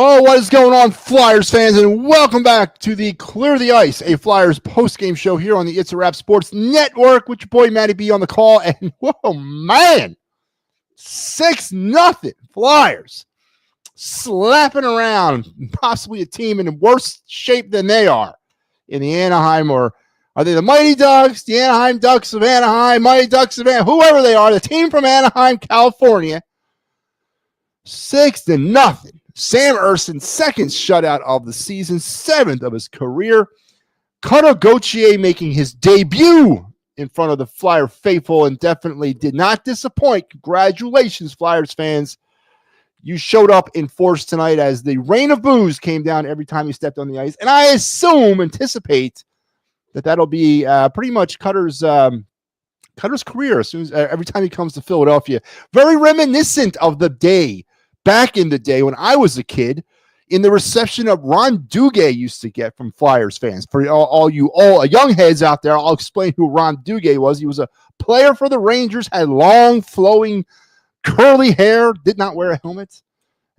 Oh, what is going on, Flyers fans, and welcome back to the Clear the Ice, a Flyers post-game show here on the It's a Wrap Sports Network with your boy Matty B on the call. And whoa, man, 6-0 Flyers slapping around possibly a team in worse shape than they are in the Anaheim, or are they the Mighty Ducks, the Anaheim Ducks of Anaheim, Mighty Ducks of Anaheim, whoever they are, the team from Anaheim, California, 6-0. Sam Erson's second shutout of the season, 7th of his career. Cutter Gauthier making his debut in front of the Flyer faithful and definitely did not disappoint. Congratulations, Flyers fans. You showed up in force tonight as the rain of booze came down every time you stepped on the ice. And I anticipate that that'll be pretty much Cutter's career as soon as every time he comes to Philadelphia. Very reminiscent of the day back in the day when I was a kid, in the reception of Ron Duguay used to get from Flyers fans. For all young heads out there, I'll explain who Ron Duguay was. He was a player for the Rangers, had long, flowing, curly hair, did not wear a helmet.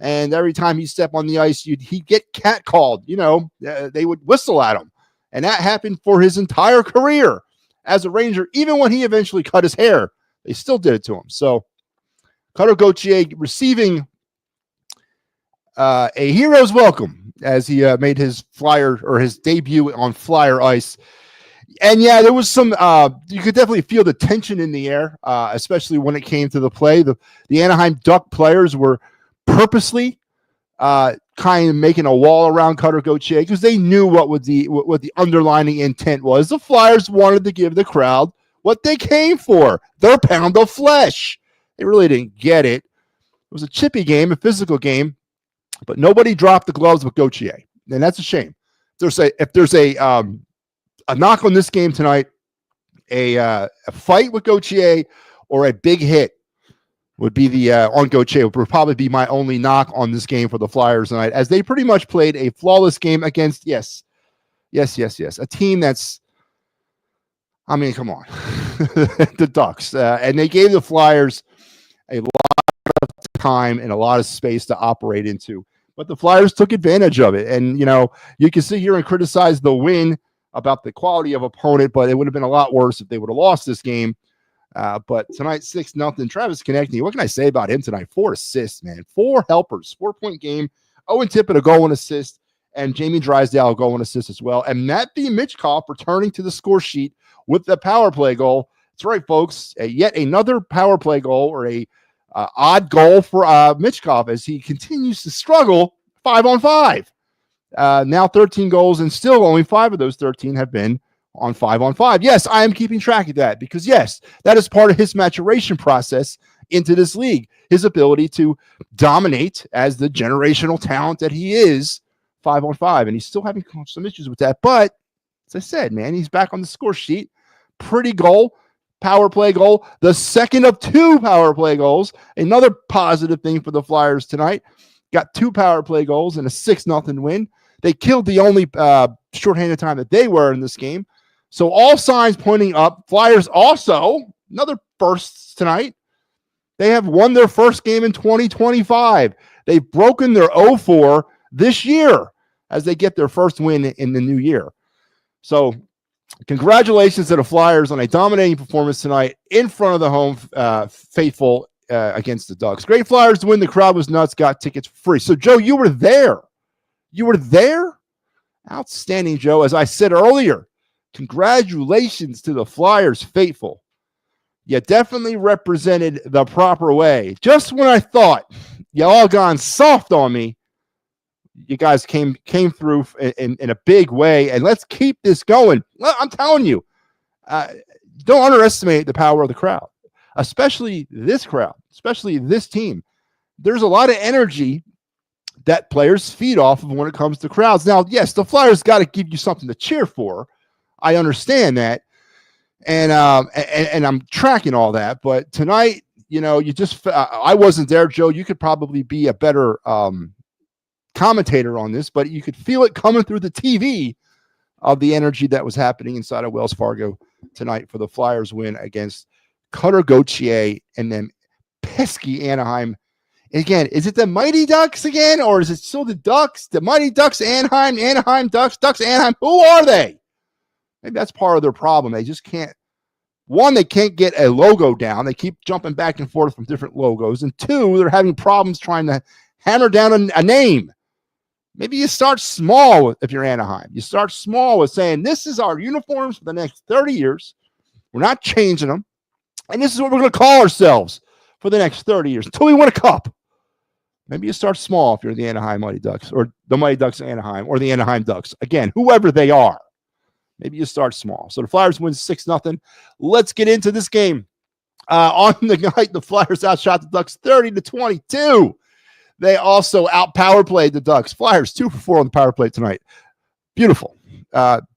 And every time he stepped on the ice, he'd get catcalled. They would whistle at him. And that happened for his entire career as a Ranger. Even when he eventually cut his hair, they still did it to him. So Cutter Gauthier receiving a hero's welcome as he made his his debut on Flyer ice. And yeah, there was some, you could definitely feel the tension in the air, especially when it came to the play. The Anaheim Duck players were purposely kind of making a wall around Cutter Gauthier because they knew what the underlining intent was. The Flyers wanted to give the crowd what they came for, their pound of flesh. They really didn't get it. It was a chippy game, a physical game. But nobody dropped the gloves with Gauthier, and that's a shame. If there's a knock on this game tonight, a fight with Gauthier or a big hit would be the on Gauthier would probably be my only knock on this game for the Flyers tonight, as they pretty much played a flawless game against a team that's, I mean, come on, the Ducks, and they gave the Flyers a lot of time and a lot of space to operate into. But the Flyers took advantage of it. And, you can sit here and criticize the win about the quality of opponent, but it would have been a lot worse if they would have lost this game. But tonight, 6-0. Travis Konechny, what can I say about him tonight? 4 assists, man. 4 helpers, 4-point game. Owen Tippett, a goal and assist, and Jamie Drysdale, a goal and assist as well. And Matt B. Mitchkoff returning to the score sheet with the power play goal. That's right, folks. Yet another power play goal, or a odd goal for Mitchkoff as he continues to struggle 5-on-5. Now 13 goals, and still only 5 of those 13 have been on 5-on-5. Yes, I am keeping track of that because, yes, that is part of his maturation process into this league, his ability to dominate as the generational talent that he is 5-on-5. And he's still having some issues with that. But as I said, man, he's back on the score sheet. Pretty goal. Power play goal, the second of 2 power play goals. Another positive thing for the Flyers tonight. Got 2 power play goals and a 6-0 win. They killed the only shorthanded time that they were in this game. So all signs pointing up. Flyers also, another first tonight. They have won their first game in 2025. They've broken their 0-4 this year as they get their first win in the new year. So congratulations to the Flyers on a dominating performance tonight in front of the home faithful against the Ducks. Great Flyers to win. The crowd was nuts. Got tickets free. So, Joe, you were there. You were there? Outstanding, Joe. As I said earlier, congratulations to the Flyers faithful. You definitely represented the proper way. Just when I thought you all gone soft on me, you guys came through in a big way, and let's keep this going. Well, I'm telling you, don't underestimate the power of the crowd, especially this crowd, especially this team. There's a lot of energy that players feed off of when it comes to crowds. Now, yes, the Flyers got to give you something to cheer for. I understand that, and I'm tracking all that. But tonight, you just I wasn't there, Joe. You could probably be a better commentator on this, but you could feel it coming through the TV of the energy that was happening inside of Wells Fargo tonight for the Flyers win against Cutter Gauthier and then pesky Anaheim Again, is it the Mighty Ducks again, or is it still the Ducks? The Mighty Ducks, Anaheim Ducks, Anaheim. Who are they? Maybe that's part of their problem. They just can't. One, they can't get a logo down. They keep jumping back and forth from different logos. And two, they're having problems trying to hammer down a name. Maybe you start small if you're Anaheim. You start small with saying, this is our uniforms for the next 30 years. We're not changing them. And this is what we're going to call ourselves for the next 30 years until we win a cup. Maybe you start small if you're the Anaheim Mighty Ducks or the Mighty Ducks Anaheim or the Anaheim Ducks. Again, whoever they are. Maybe you start small. So the Flyers win 6-0. Let's get into this game. On the night, the Flyers outshot the Ducks 30-22. They also out-power played the Ducks. Flyers 2 for 4 on the power play tonight. Beautiful.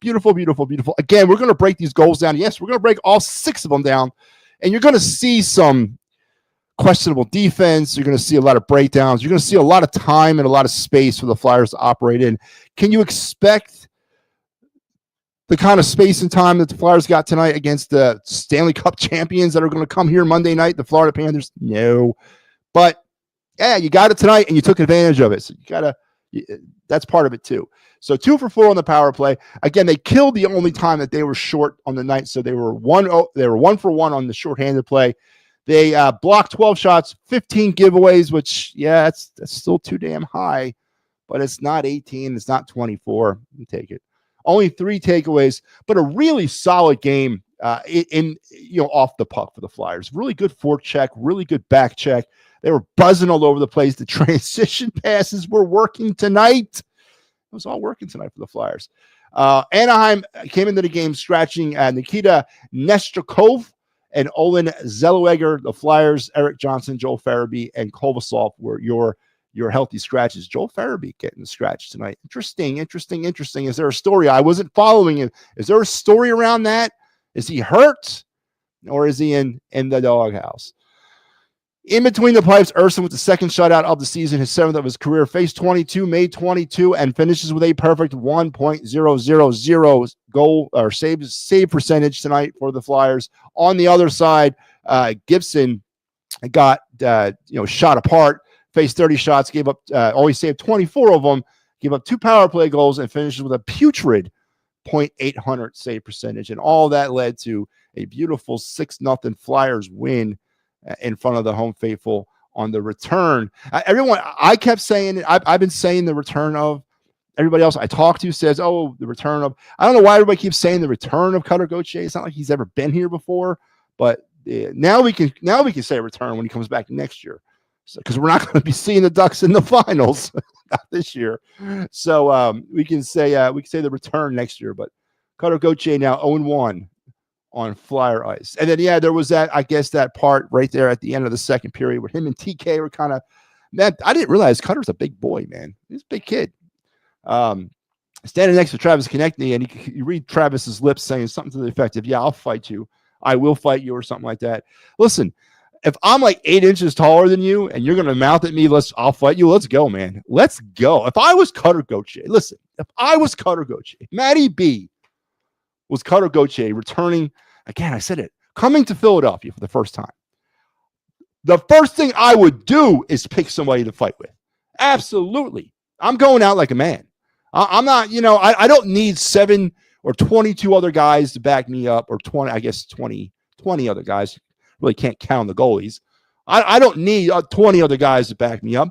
Beautiful. Again, we're going to break these goals down. Yes, we're going to break all 6 of them down. And you're going to see some questionable defense. You're going to see a lot of breakdowns. You're going to see a lot of time and a lot of space for the Flyers to operate in. Can you expect the kind of space and time that the Flyers got tonight against the Stanley Cup champions that are going to come here Monday night, the Florida Panthers? No. But, yeah, you got it tonight, and you took advantage of it. So that's part of it, too. So 2 for 4 on the power play. Again, they killed the only time that they were short on the night, so they were 1 for 1 on the shorthanded play. They blocked 12 shots, 15 giveaways, which, yeah, that's still too damn high, but it's not 18. It's not 24. You take it. Only 3 takeaways, but a really solid game off the puck for the Flyers. Really good forecheck, really good back check. They were buzzing all over the place. The transition passes were working tonight. It was all working tonight for the Flyers. Anaheim came into the game scratching Nikita Nesterkov and Olin Zellweger. The Flyers, Eric Johnson, Joel Farabee, and Kovasov were your healthy scratches. Joel Farabee getting the scratch tonight. Interesting. Is there a story? I wasn't following it. Is there a story around that? Is he hurt or is he in the doghouse? In between the pipes, Urson with the second shutout of the season, his 7th of his career, faced 22, made 22, and finishes with a perfect 1.000 goal or save percentage tonight for the Flyers. On the other side, Gibson got shot apart. Faced 30 shots, gave up, only saved 24 of them, gave up 2 power play goals, and finishes with a putrid .800 save percentage. And all that led to a beautiful 6-0 Flyers win in front of the home faithful on the return. I kept saying it. I've been saying the return of. Everybody else I talk to says, the return of. I don't know why everybody keeps saying the return of Cutter Gauthier. It's not like he's ever been here before, but now we can say return when he comes back next year. Because we're not going to be seeing the Ducks in the finals not this year, so we can say the return next year. But Cutter Gauthier now 0-1 on Flyer ice, and then there was that part right there at the end of the second period where him and TK were kind of. Man, I didn't realize Cutter's a big boy, man. He's a big kid. Standing next to Travis Konechny, and you read Travis's lips saying something to the effect of, "Yeah, I'll fight you. I will fight you," or something like that. Listen. If I'm like 8 inches taller than you and you're going to mouth at me, I'll fight you. Let's go, man. Let's go. If I was Cutter Gauthier, Matty B was Cutter Gauthier returning, again, I said it, coming to Philadelphia for the first time. The first thing I would do is pick somebody to fight with. Absolutely. I'm going out like a man. I'm not, I don't need 7 or 22 other guys to back me up, or 20 other guys. Really can't count the goalies. I don't need 20 other guys to back me up.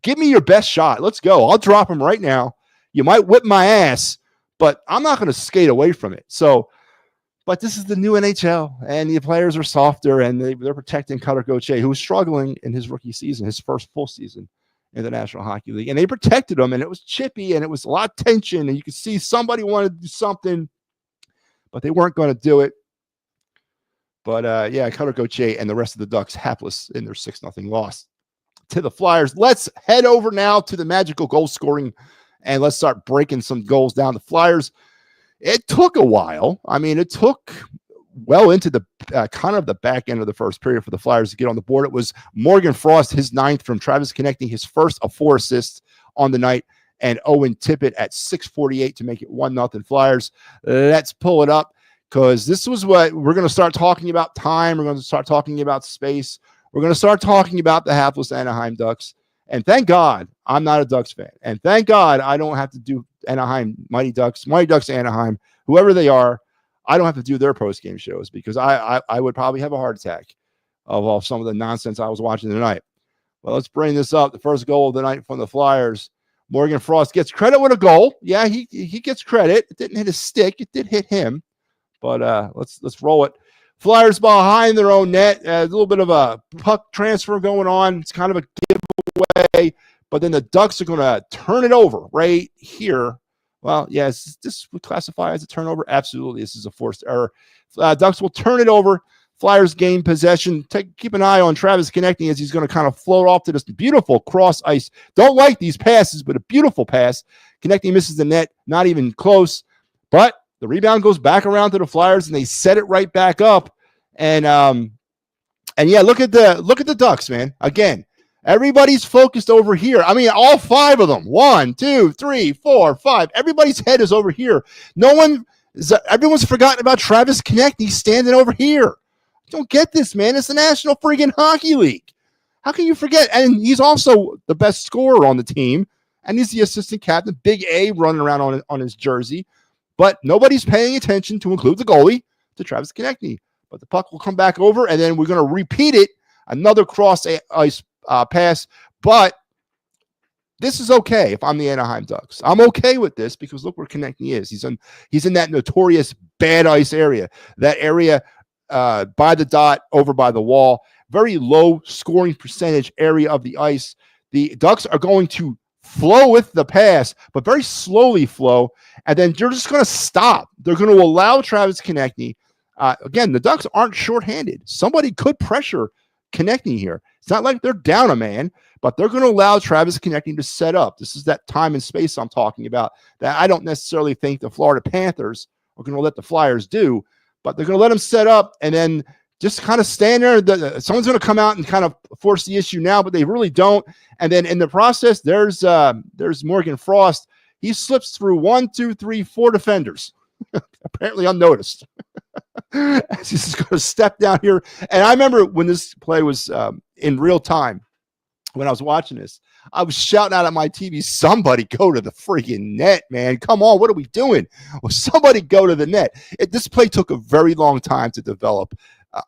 Give me your best shot. Let's go. I'll drop him right now. You might whip my ass, but I'm not going to skate away from it. So, but this is the new NHL, and the players are softer, and they're protecting Cutter Gauthier, who was struggling in his rookie season, his first full season in the National Hockey League. And they protected him, and it was chippy, and it was a lot of tension, and you could see somebody wanted to do something, but they weren't going to do it. But, Cutter Gauthier and the rest of the Ducks hapless in their 6-0 loss to the Flyers. Let's head over now to the magical goal scoring, and let's start breaking some goals down. The Flyers, it took a while. I mean, it took well into the kind of the back end of the first period for the Flyers to get on the board. It was Morgan Frost, his 9th from Travis Konechny, his first of 4 assists on the night, and Owen Tippett at 6:48 to make it 1-0 Flyers. Let's pull it up, because this was what we're going to start talking about time. We're going to start talking about space. we're going to start talking about the hapless Anaheim Ducks. And thank God I'm not a Ducks fan. And thank God I don't have to do Anaheim, Mighty Ducks, Anaheim, whoever they are. I don't have to do their post-game shows because I would probably have a heart attack of all some of the nonsense I was watching tonight. Well, let's bring this up. The first goal of the night from the Flyers. Morgan Frost gets credit with a goal. Yeah, he gets credit. It didn't hit his stick. It did hit him. But let's roll it. Flyers behind their own net. A little bit of a puck transfer going on. It's kind of a giveaway. But then the Ducks are going to turn it over right here. Well, yes, this would classify as a turnover. Absolutely, this is a forced error. Ducks will turn it over. Flyers gain possession. Keep an eye on Travis Konechny as he's going to kind of float off to this beautiful cross ice. Don't like these passes, but a beautiful pass. Konechny misses the net, not even close. But the rebound goes back around to the Flyers, and they set it right back up. And yeah, look at the Ducks, man. Again, everybody's focused over here. I mean, all five of them. 1, 2, 3, 4, 5. Everybody's head is over here. Everyone's forgotten about Travis Konechny standing over here. Don't get this, man. It's the National Friggin' Hockey League. How can you forget? And he's also the best scorer on the team, and he's the assistant captain. Big A running around on his jersey. But nobody's paying attention, to include the goalie, to Travis Konechny. But the puck will come back over, and then we're going to repeat it. Another cross-ice pass. But this is okay if I'm the Anaheim Ducks. I'm okay with this because look where Konechny is. He's in that notorious bad ice area. That area by the dot, over by the wall. Very low scoring percentage area of the ice. The Ducks are going to flow with the pass, but very slowly flow, and then they're just going to stop. They're going to allow Travis Konechny. Again, the Ducks aren't shorthanded. Somebody could pressure Konechny here. It's not like they're down a man, but they're going to allow Travis Konechny to set up. This is that time and space I'm talking about that I don't necessarily think the Florida Panthers are going to let the Flyers do, but they're going to let him set up and then just kind of stand there. Someone's going to come out and kind of force the issue now, but they really don't. And then in the process, there's Morgan Frost. He slips through 1, 2, 3, 4 defenders, apparently unnoticed. He's just going to step down here. And I remember when this play was in real time, when I was watching this, I was shouting out at my TV, somebody go to the freaking net, man. Come on, what are we doing? Well, somebody go to the net. This play took a very long time to develop,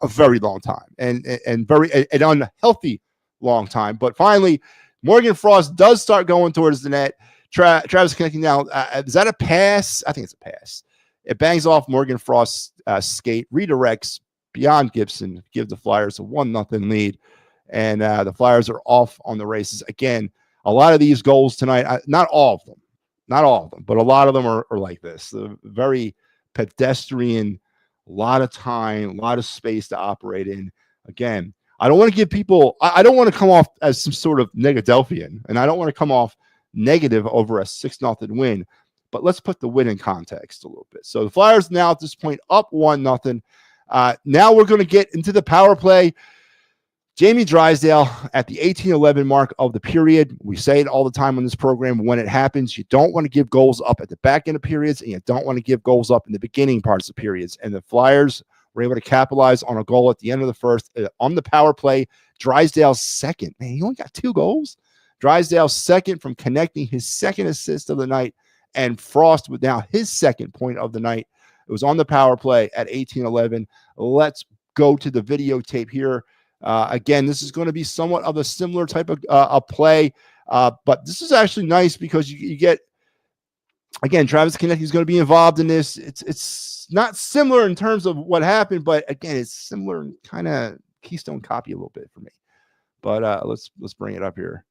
a very long time, and very an unhealthy long time. But finally, Morgan Frost does start going towards the net. Travis Konechny now, is that a pass? I think it's a pass. It bangs off Morgan Frost's skate, redirects beyond Gibson, give the Flyers a 1-0 lead. And the Flyers are off on the races. Again, a lot of these goals tonight, not all of them, but a lot of them are like this. Very pedestrian, a lot of time, a lot of space to operate in. Again, I don't want to give people, I don't want to come off as some sort of Negadelphian, and I don't want to come off negative over a 6-0 win, but let's put the win in context a little bit. So the Flyers now at this point up 1-0. Now we're going to get into the power play. Jamie Drysdale at the 18-11 mark of the period. We say it all the time on this program. When it happens, you don't want to give goals up at the back end of periods, and you don't want to give goals up in the beginning parts of periods. And the Flyers were able to capitalize on a goal at the end of the first on the power play. Drysdale's second. Man, he only got 2 goals. Drysdale's second from Konechny, his second assist of the night, and Frost with now his second point of the night. It was on the power play at 18-11. Let's go to the videotape here. Again, this is going to be somewhat of a similar type of a play, but this is actually nice because you get, again, Travis Konechny is going to be involved in this. It's not similar in terms of what happened, but again, it's similar and kind of Keystone copy a little bit for me. But let's bring it up here.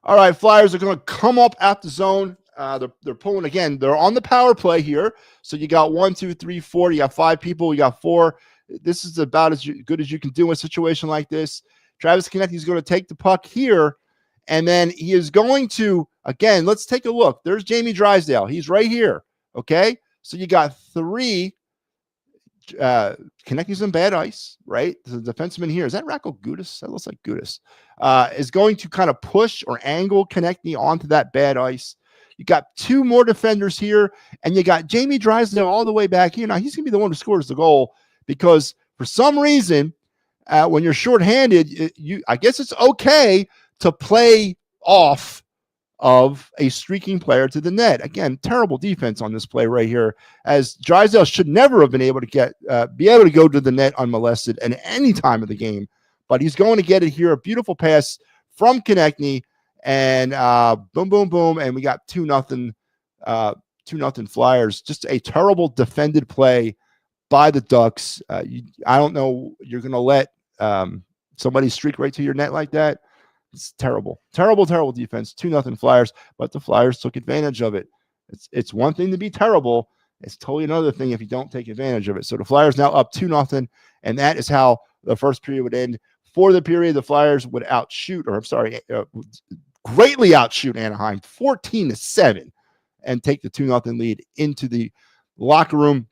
All right, Flyers are going to come up at the zone. They're pulling again. They're on the power play here. So you got 1, 2, 3, 4. You got 5 people. You got 4. This is about as good as you can do in a situation like this. Travis Konechny is going to take the puck here, and then he is going to, again, let's take a look. There's Jamie Drysdale. He's right here, okay? So you got 3. Konechny's in bad ice, right? The defenseman here, is that Racco Gudis? That looks like Gudis. Is going to kind of push or angle Konechny onto that bad ice. You got two more defenders here, and you got Jamie Drysdale all the way back here. Now, he's going to be the one who scores the goal because for some reason, when you're shorthanded, I guess it's okay to play off of a streaking player to the net. Again, terrible defense on this play right here, as Drysdale should never have been able to be able to go to the net unmolested at any time of the game, but he's going to get it here. A beautiful pass from Konechny, and boom, boom, boom, and we got 2-0 Flyers. Just a terrible defended play by the Ducks. I don't know, you're going to let somebody streak right to your net like that. It's terrible, terrible, terrible defense. 2-0 Flyers, but the Flyers took advantage of it. It's one thing to be terrible. It's totally another thing if you don't take advantage of it. So the Flyers now up 2-0, and that is how the first period would end. For the period, the Flyers would greatly outshoot Anaheim 14-7 and take the 2-0 lead into the locker room.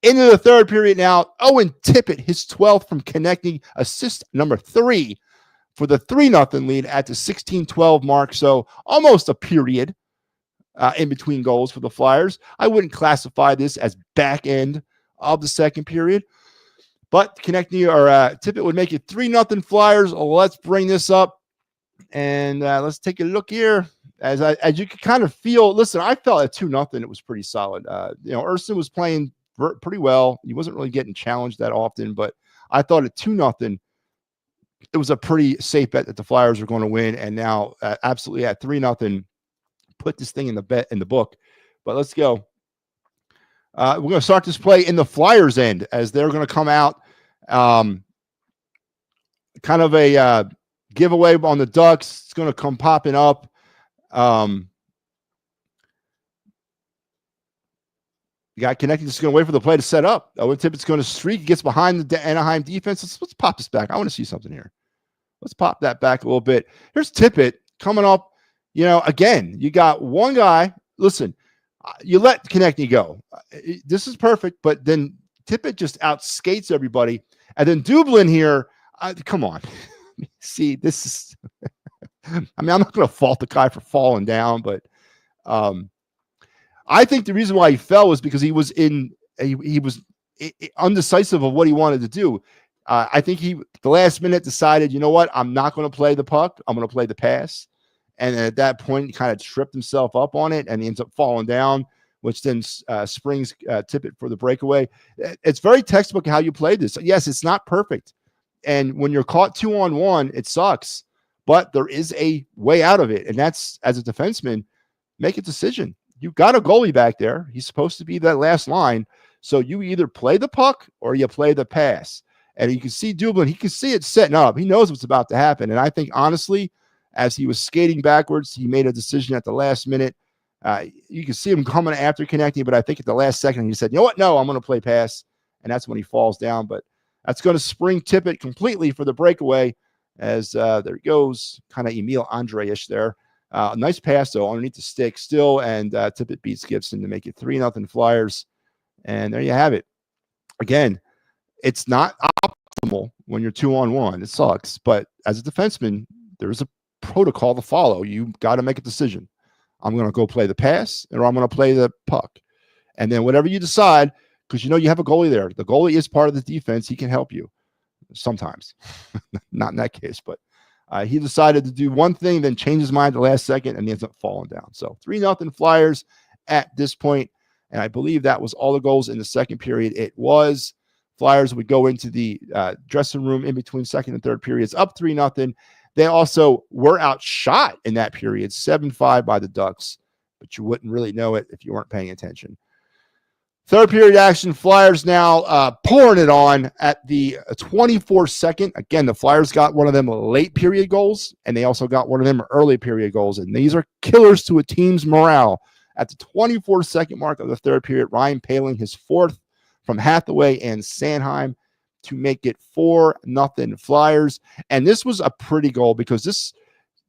Into the third period now, Owen Tippett, his 12th from Konechny, assist number 3 for the 3-0 lead at the 16-12 mark. So almost a period in between goals for the Flyers. I wouldn't classify this as back end of the second period, but Konechny or Tippett would make it 3-0 Flyers. Let's bring this up and let's take a look here. As you can kind of feel, listen, I felt at 2-0 it was pretty solid. Ersson was playing pretty well. He wasn't really getting challenged that often, but I thought at 2-0 it was a pretty safe bet that the Flyers were going to win. And now absolutely at 3-0, put this thing in the book. But let's go. We're going to start this play in the Flyers end as they're going to come out. Kind of a giveaway on the Ducks. It's going to come popping up. You got Konechny just going to wait for the play to set up. Owen Tippett's going to streak. He gets behind the Anaheim defense. Let's pop this back. I want to see something here. Let's pop that back a little bit. Here's Tippett coming up. Again, you got one guy. Listen, you let Konechny go. This is perfect, but then Tippett just outskates everybody. And then Dublin here, come on. See, this is I'm not going to fault the guy for falling down, but I think the reason why he fell was because he was undecisive of what he wanted to do. I think the last minute decided, you know what, I'm not going to play the puck. I'm going to play the pass. And at that point, he kind of tripped himself up on it, and he ends up falling down, which then springs Tippett for the breakaway. It's very textbook how you play this. Yes, it's not perfect. And when you're caught 2-on-1, it sucks. But there is a way out of it, and that's, as a defenseman, make a decision. You've got a goalie back there. He's supposed to be that last line. So you either play the puck or you play the pass. And you can see Dublin, he can see it setting up. He knows what's about to happen. And I think, honestly, as he was skating backwards, he made a decision at the last minute. You can see him coming after Konechny, but I think at the last second, he said, you know what? No, I'm going to play pass. And that's when he falls down. But that's going to spring Tippett completely for the breakaway as there he goes, kind of Emil Andre-ish there. Nice pass, though, underneath the stick still, and Tippett beats Gibson to make it 3-0 Flyers. And there you have it. Again, it's not optimal when you're 2-on-1. It sucks. But as a defenseman, there's a protocol to follow. You got to make a decision. I'm going to go play the pass, or I'm going to play the puck. And then whatever you decide, because you have a goalie there. The goalie is part of the defense. He can help you sometimes. Not in that case, but he decided to do one thing, then change his mind at the last second, and he ends up falling down. So 3-0 Flyers at this point, and I believe that was all the goals in the second period. It was. Flyers would go into the dressing room in between second and third periods, up 3-0. They also were outshot in that period, 7-5 by the Ducks, but you wouldn't really know it if you weren't paying attention. Third period action, Flyers now pouring it on at the 24th second. Again, the Flyers got one of them late period goals, and they also got one of them early period goals. And these are killers to a team's morale. At the 24th second mark of the third period, Ryan Poehling, his fourth from Hathaway and Sanheim to make it 4-0 Flyers. And this was a pretty goal because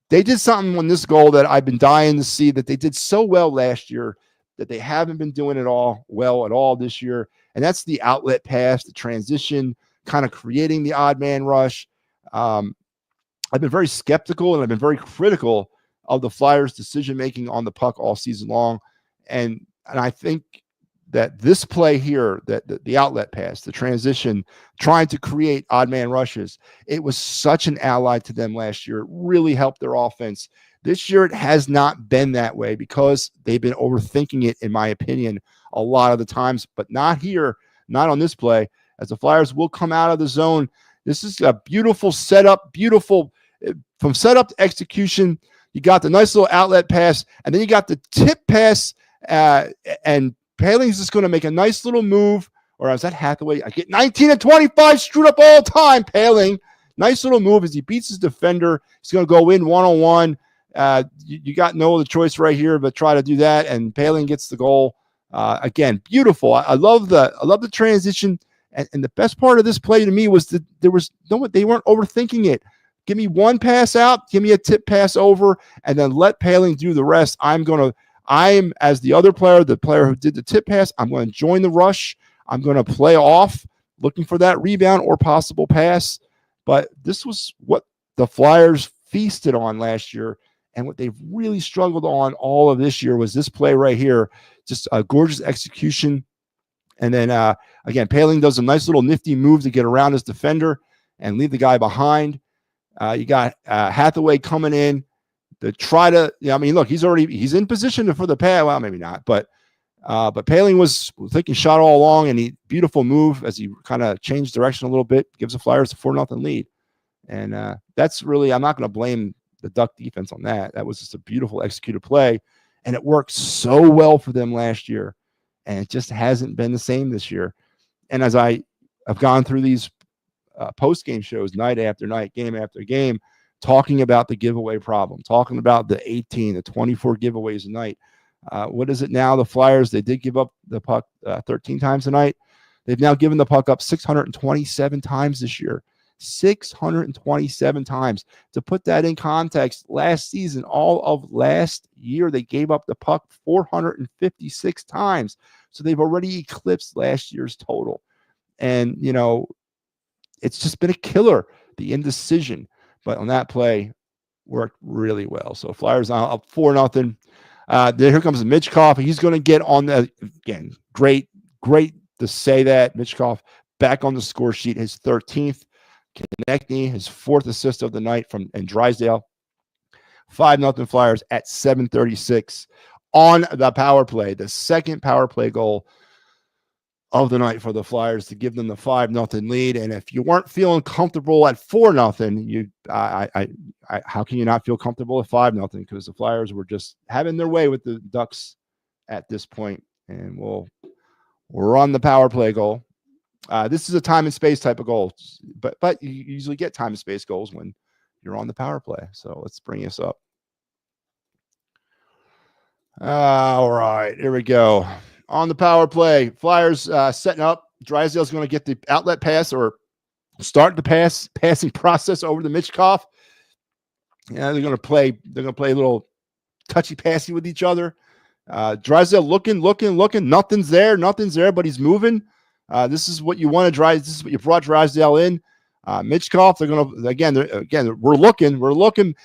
they did something on this goal that I've been dying to see, that they did so well last year, that they haven't been doing it well at all this year. And that's the outlet pass, the transition, kind of creating the odd man rush. I've been very skeptical and I've been very critical of the Flyers' decision-making on the puck all season long. And I think that this play here, that the outlet pass, the transition, trying to create odd man rushes, it was such an ally to them last year. It really helped their offense. This year, it has not been that way because they've been overthinking it, in my opinion, a lot of the times, but not here, not on this play, as the Flyers will come out of the zone. This is a beautiful setup, beautiful from setup to execution. You got the nice little outlet pass, and then you got the tip pass, and Paling's just going to make a nice little move. Or is that Hathaway? I get 19 and 25 screwed up all the time. Paling, nice little move as he beats his defender. He's going to go in one-on-one. You got no other choice right here but try to do that, and Paling gets the goal. Again, beautiful. I love the transition, and the best part of this play to me was that they weren't overthinking it. Give me one pass out, give me a tip pass over, and then let Paling do the rest. I'm as the other player, the player who did the tip pass, I'm going to join the rush. I'm going to play off, looking for that rebound or possible pass. But this was what the Flyers feasted on last year, and what they've really struggled on all of this year was this play right here. Just a gorgeous execution. And then, again, Paling does a nice little nifty move to get around his defender and leave the guy behind. You got Hathaway coming in to try to, look, he's in position for the pass. Well, maybe not, but Paling was thinking shot all along, and beautiful move as he kind of changed direction a little bit, gives the Flyers a 4-0 lead. And that's really, I'm not going to blame the Duck defense on that. That was just a beautiful executed play, and it worked so well for them last year, and it just hasn't been the same this year. And as I have gone through these post-game shows night after night, game after game, talking about the giveaway problem, talking about the 18, the 24 giveaways a night. What is it now? The Flyers, they did give up the puck 13 times a night. They've now given the puck up 627 times this year. 627 times. To put that in context, last season, all of last year, they gave up the puck 456 times. So they've already eclipsed last year's total. And, it's just been a killer, the indecision. But on that play, worked really well. So Flyers up 4-0. Then here comes Michkov. He's going to get on the, again, great to say that. Michkov back on the score sheet, his 13th. Konechny, his 4th assist of the night and Drysdale. 5-0 Flyers at 7:36 on the power play. The second power play goal of the night for the Flyers to give them the 5-0 lead. And if you weren't feeling comfortable at 4-0, how can you not feel comfortable at 5-0? Because the Flyers were just having their way with the Ducks at this point. And we're on the power play goal. This is a time and space type of goal, but you usually get time and space goals when you're on the power play. So let's bring this up. All right, here we go. On the power play, Flyers setting up. Drysdale's going to get the outlet pass or start the passing process over to Michkov. Yeah, they're going to play a little touchy passy with each other. Drysdale looking. Nothing's there, but he's moving. This is what you want to drive. This is what you brought Drysdale in. Michkov, they're going to, again, we're looking.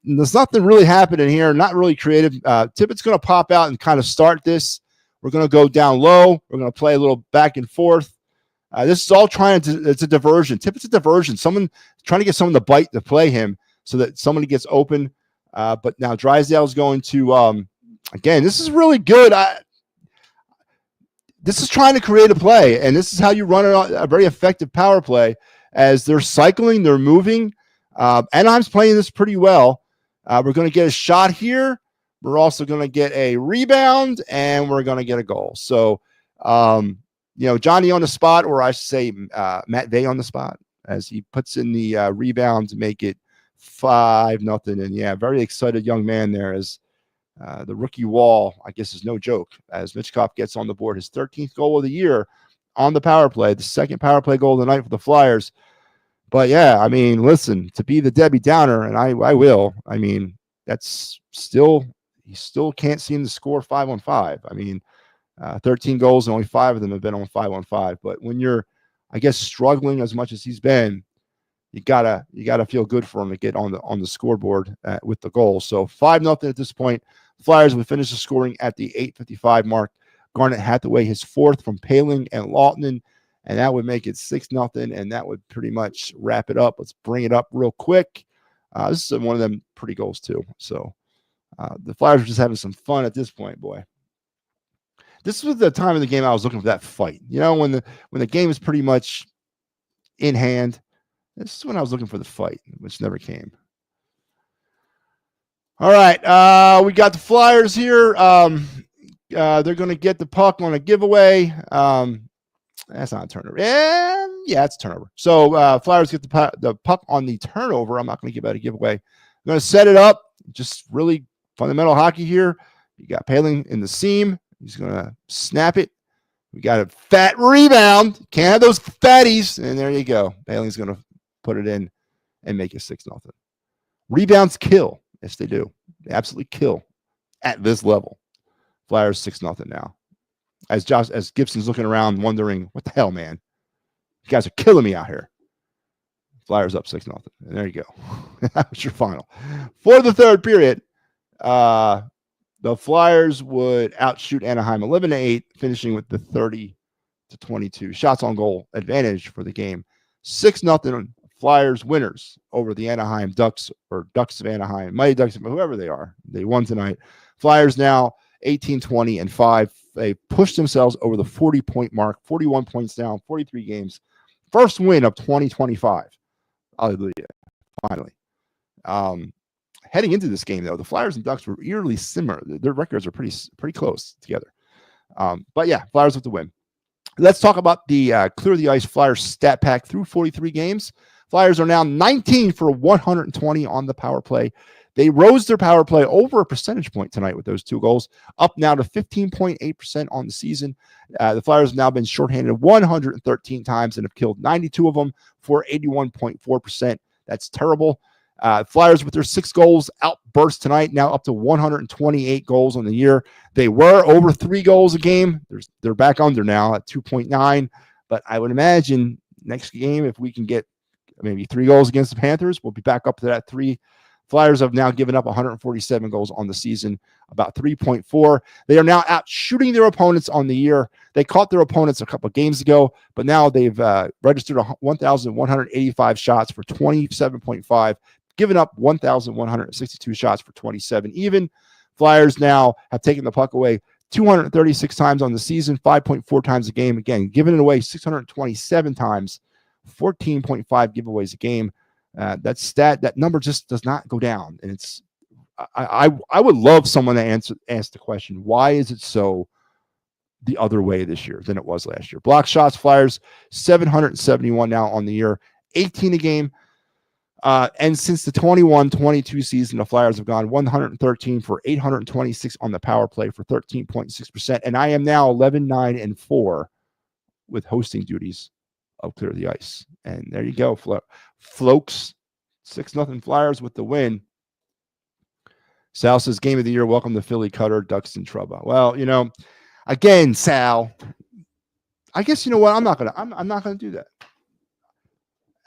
There's nothing really happening here. Not really creative. Tippett's going to pop out and kind of start this. We're going to go down low. We're going to play a little back and forth. This is all it's a diversion. Tippett's a diversion. Someone trying to get someone to bite to play him so that somebody gets open. But now Drysdale's going to, again, this is really good. This is trying to create a play, and this is how you run a very effective power play as they're cycling, they're moving. Anaheim's playing this pretty well. We're going to get a shot here. We're also going to get a rebound, and we're going to get a goal. So, Johnny on the spot, or I should say Matt Vey on the spot, as he puts in the rebound to make it 5-0. And, yeah, very excited young man there as the rookie Wall, I guess, is no joke, as Michkov gets on the board, his 13th goal of the year on the power play, the second power play goal of the night for the Flyers. But, yeah, listen, to be the Debbie Downer, and I will, that's still – he still can't seem to score 5-on-5. 13 goals and only 5 of them have been on 5-on-5. But when you're, I guess, struggling as much as he's been, you gotta feel good for them to get on the scoreboard with the goal. So 5-0 at this point. Flyers would finish the scoring at the 8:55 mark. Garnett Hathaway his fourth from Paling and Lawton, and that would make it 6-0, and that would pretty much wrap it up. Let's bring it up real quick. This is one of them pretty goals too. So the Flyers are just having some fun at this point, boy. This was the time of the game I was looking for that fight. You know, when the game is pretty much in hand. This is when I was looking for the fight, which never came. All right, we got the Flyers here. They're going to get the puck on a giveaway. That's not a turnover. Yeah, it's a turnover. So Flyers get the puck on the turnover. I'm not going to give out a giveaway. I'm going to set it up. Just really fundamental hockey here. You got Paling in the seam. He's going to snap it. We got a fat rebound. Can't have those fatties. And there you go. Paling's going to put it in and make it 6-0. Rebounds kill. Yes, they do. They absolutely kill at this level. Flyers 6-0 now. As Gibson's looking around wondering, what the hell, man? You guys are killing me out here. Flyers up 6-0. And there you go. That was your final. For the third period, the Flyers would outshoot Anaheim 11-8, finishing with the 30-22 shots on goal advantage for the game. 6-0 Flyers winners over the Anaheim Ducks, or Ducks of Anaheim, Mighty Ducks, whoever they are. They won tonight. Flyers now 18-20-5. They pushed themselves over the 40-point mark, 41 points down, 43 games. First win of 2025. Hallelujah. Finally. Heading into this game, though, the Flyers and Ducks were eerily similar. Their records are pretty close together. But yeah, Flyers with the win. Let's talk about the Clear the Ice Flyers stat pack through 43 games. Flyers are now 19 for 120 on the power play. They rose their power play over a percentage point tonight with those two goals, up now to 15.8% on the season. The Flyers have now been shorthanded 113 times and have killed 92 of them for 81.4%. That's terrible. Flyers with their 6 goals outburst tonight, now up to 128 goals on the year. They were over 3 goals a game. They're back under now at 2.9. But I would imagine next game, if we can get maybe 3 goals against the Panthers, we'll be back up to that 3. Flyers have now given up 147 goals on the season, about 3.4. They are now out shooting their opponents on the year. They caught their opponents a couple of games ago, but now they've registered 1,185 shots for 27.5, given up 1,162 shots for 27 even. Flyers now have taken the puck away 236 times on the season, 5.4 times a game. Again, giving it away 627 times, 14.5 giveaways a game. That number just does not go down. And it's I would love someone to ask the question, why is it so the other way this year than it was last year? Block shots, Flyers 771 now on the year, 18 a game. And since the 21-22 season, the Flyers have gone 113 for 826 on the power play for 13.6%. And I am now 11-9-4 with hosting duties of Clear the Ice. And there you go, Flokes. 6-0 Flyers with the win. Sal says, game of the year, welcome to Philly Cutter, Ducks in trouble. Well, again, Sal, I guess you know what? I'm not gonna do that.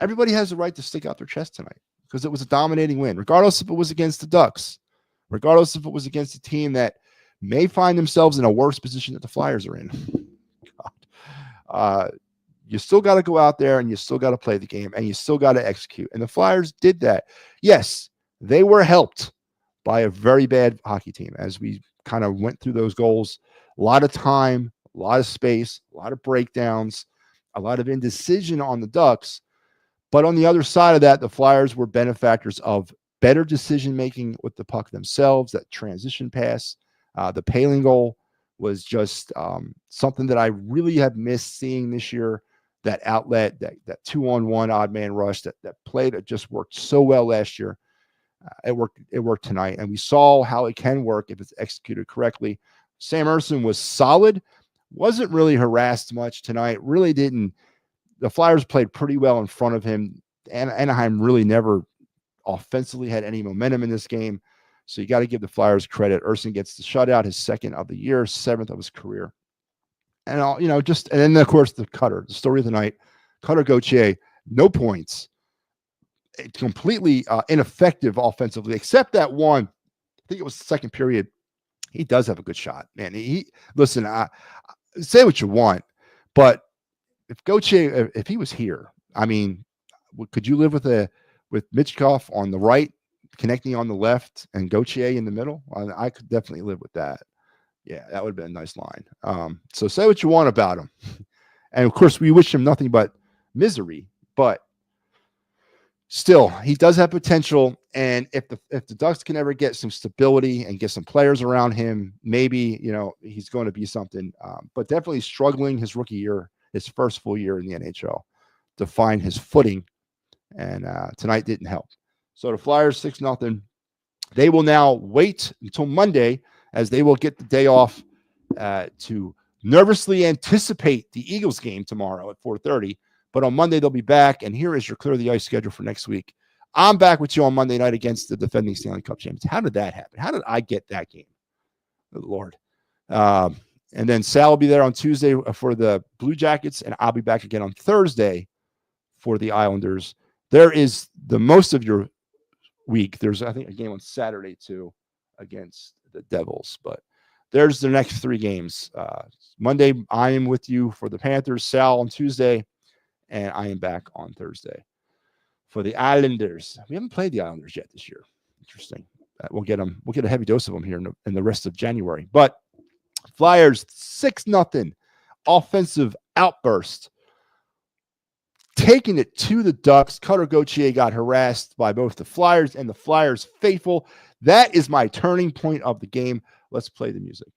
Everybody has the right to stick out their chest tonight because it was a dominating win, regardless if it was against the Ducks, regardless if it was against a team that may find themselves in a worse position that the Flyers are in. You still got to go out there and you still got to play the game and you still got to execute. And the Flyers did that. Yes, they were helped by a very bad hockey team as we kind of went through those goals. A lot of time, a lot of space, a lot of breakdowns, a lot of indecision on the Ducks. But on the other side of that, the Flyers were benefactors of better decision-making with the puck themselves, that transition pass. The Paling goal was just something that I really have missed seeing this year. That outlet, that 2-on-1 odd man rush, that play that just worked so well last year. It worked tonight. And we saw how it can work if it's executed correctly. Sam Ersson was solid, wasn't really harassed much tonight, really didn't. The Flyers played pretty well in front of him. And Anaheim really never offensively had any momentum in this game. So you got to give the Flyers credit. Ersson gets the shutout, his 2nd of the year, 7th of his career. And and then of course the Cutter, the story of the night, Cutter Gauthier, no points, completely ineffective offensively, except that one. I think it was the second period. He does have a good shot, man. He listen. Say what you want, but if Gauthier, if he was here, I mean, could you live with Michkov on the right, connecting on the left, and Gauthier in the middle? I could definitely live with that. Yeah, that would have been a nice line. So say what you want about him, and of course we wish him nothing but misery. But still, he does have potential, and if the Ducks can ever get some stability and get some players around him, maybe he's going to be something. But definitely struggling his rookie year, his first full year in the NHL, to find his footing, and tonight didn't help. So the Flyers 6-0. They will now wait until Monday, as they will get the day off to nervously anticipate the Eagles game tomorrow at 4:30. But on Monday, they'll be back. And here is your Clear the Ice schedule for next week. I'm back with you on Monday night against the defending Stanley Cup champions. How did that happen? How did I get that game? Good Lord. And then Sal will be there on Tuesday for the Blue Jackets, and I'll be back again on Thursday for the Islanders. There is the most of your week. There's, I think, a game on Saturday, too, against the Devils. But there's the next three games. Monday, I am with you for the Panthers. Sal on Tuesday. And I am back on Thursday for the Islanders. We haven't played the Islanders yet this year. Interesting. We'll get them. We'll get a heavy dose of them here in the rest of January. But Flyers 6-0 offensive outburst, taking it to the Ducks. Cutter Gauthier got harassed by both the Flyers and the Flyers faithful. That is my turning point of the game. Let's play the music.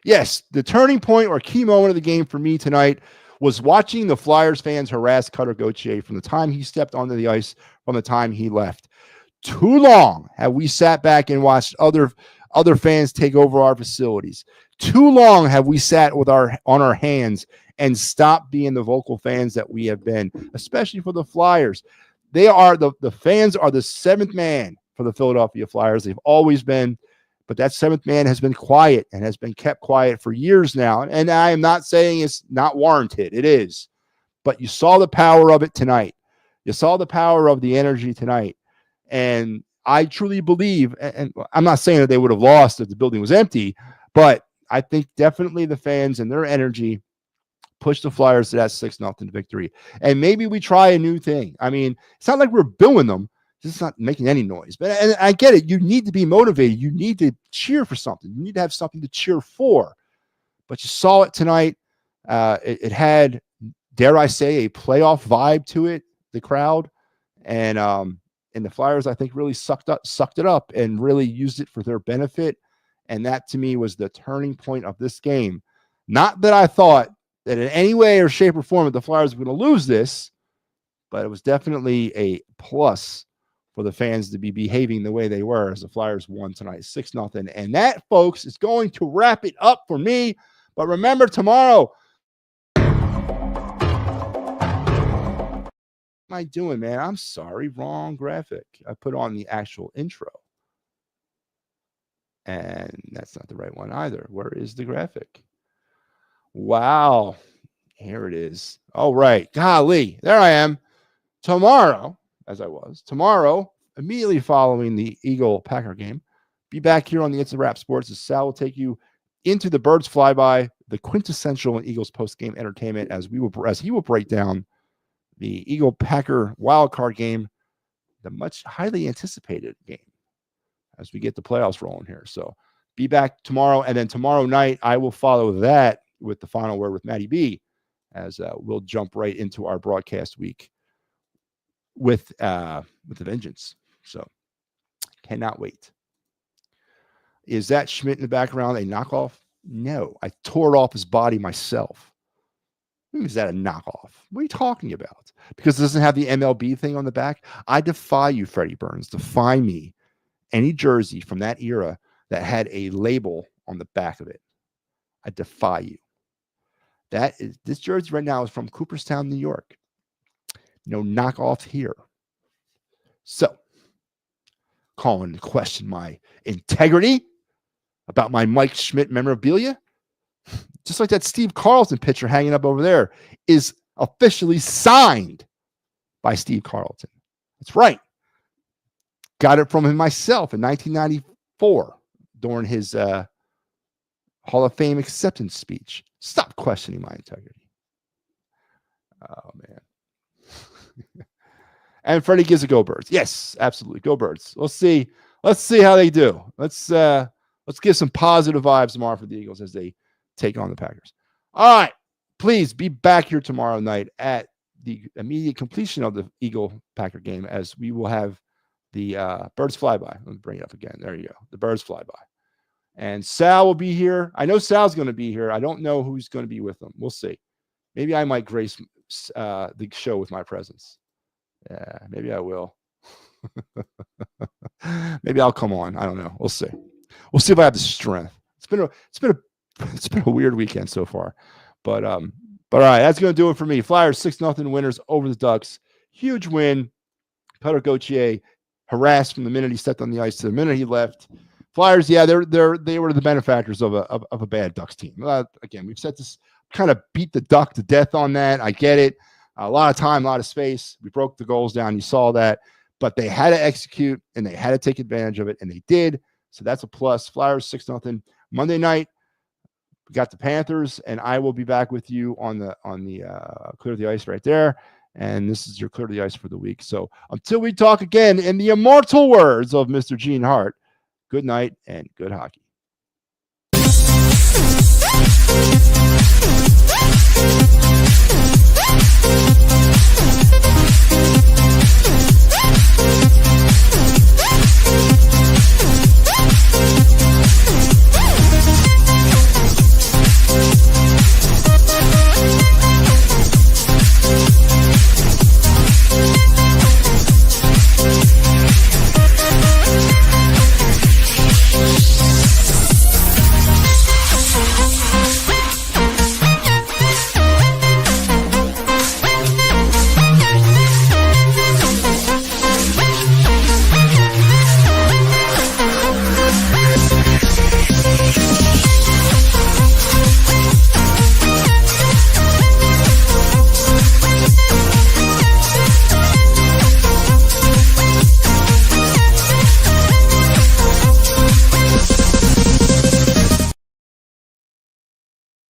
Yes, the turning point or key moment of the game for me tonight was watching the Flyers fans harass Cutter Gauthier from the time he stepped onto the ice, from the time he left. Too long have we sat back and watched other fans take over our facilities. Too long have we sat on our hands and stopped being the vocal fans that we have been, especially for the Flyers. They are the fans are the seventh man for the Philadelphia Flyers. They've always been. But that seventh man has been quiet and has been kept quiet for years now. And I am not saying it's not warranted. It is. But you saw the power of it tonight. You saw the power of the energy tonight. And I truly believe, and I'm not saying that they would have lost if the building was empty, but I think definitely the fans and their energy pushed the Flyers to that 6-0 victory. And maybe we try a new thing. I mean, it's not like we're booing them. It's not making any noise. But and I get it. You need to be motivated. You need to cheer for something. You need to have something to cheer for. But you saw it tonight. It had, dare I say, a playoff vibe to it, the crowd. And the Flyers, I think, really sucked it up and really used it for their benefit. And that, to me, was the turning point of this game. Not that I thought that in any way or shape or form that the Flyers were going to lose this, but it was definitely a plus for the fans to be behaving the way they were as the Flyers won tonight, 6-0. And that, folks, is going to wrap it up for me. But remember, tomorrow, what am I doing, man? I'm sorry, wrong graphic. I put on the actual intro. And that's not the right one either. Where is the graphic? Wow. Here it is. All right. Golly, there I am. Tomorrow, immediately following the Eagle-Packer game, be back here on the It's a Wrap Sports as Sal will take you into the Birds Flyby, the quintessential Eagles post-game entertainment, as he will break down the Eagle-Packer wildcard game, the much highly anticipated game as we get the playoffs rolling here. So be back tomorrow, and then tomorrow night I will follow that with the final word with Matty B, as we'll jump right into our broadcast week with the vengeance. So cannot wait. Is that Schmidt in the background a knockoff? No, I tore it off his body myself. Is that a knockoff? What are you talking about? Because it doesn't have the MLB thing on the back? I defy you, Freddie Burns, to find me any jersey from that era that had a label on the back of it. I defy you. This jersey right now is from Cooperstown, New York. No knockoffs here. So, calling into question my integrity. about my Mike Schmidt memorabilia? Just like that Steve Carlton picture hanging up over there is officially signed by Steve Carlton. That's right. Got it from him myself in 1994 during his Hall of Fame acceptance speech. Stop questioning my integrity. Oh, man. And Freddie gives a go Birds. Yes, absolutely. Go Birds. Let's see how they do. Let's give some positive vibes tomorrow for the Eagles as they take on the Packers. All right. Please be back here tomorrow night at the immediate completion of the Eagle-Packer game, as we will have the Birds Flyby. Let me bring it up again. There you go. The Birds Flyby. And Sal will be here. I know Sal's going to be here. I don't know who's going to be with them. We'll see. Maybe I might grace the show with my presence. Yeah, maybe I will. Maybe I'll come on. I don't know. We'll see. We'll see if I have the strength. It's been a weird weekend so far. But all right, that's going to do it for me. Flyers 6-0 winners over the Ducks. Huge win. Peter Gauthier harassed from the minute he stepped on the ice to the minute he left. Flyers, yeah, they were the benefactors of a bad Ducks team. Again, we've said this, kind of beat the Duck to death on that. I get it. A lot of time, a lot of space. We broke the goals down. You saw that. But they had to execute, and they had to take advantage of it, and they did. So that's a plus. Flyers 6-0. Monday night, we got the Panthers, and I will be back with you on the Clear the Ice right there. And this is your Clear the Ice for the week. So until we talk again, in the immortal words of Mr. Gene Hart, good night and good hockey.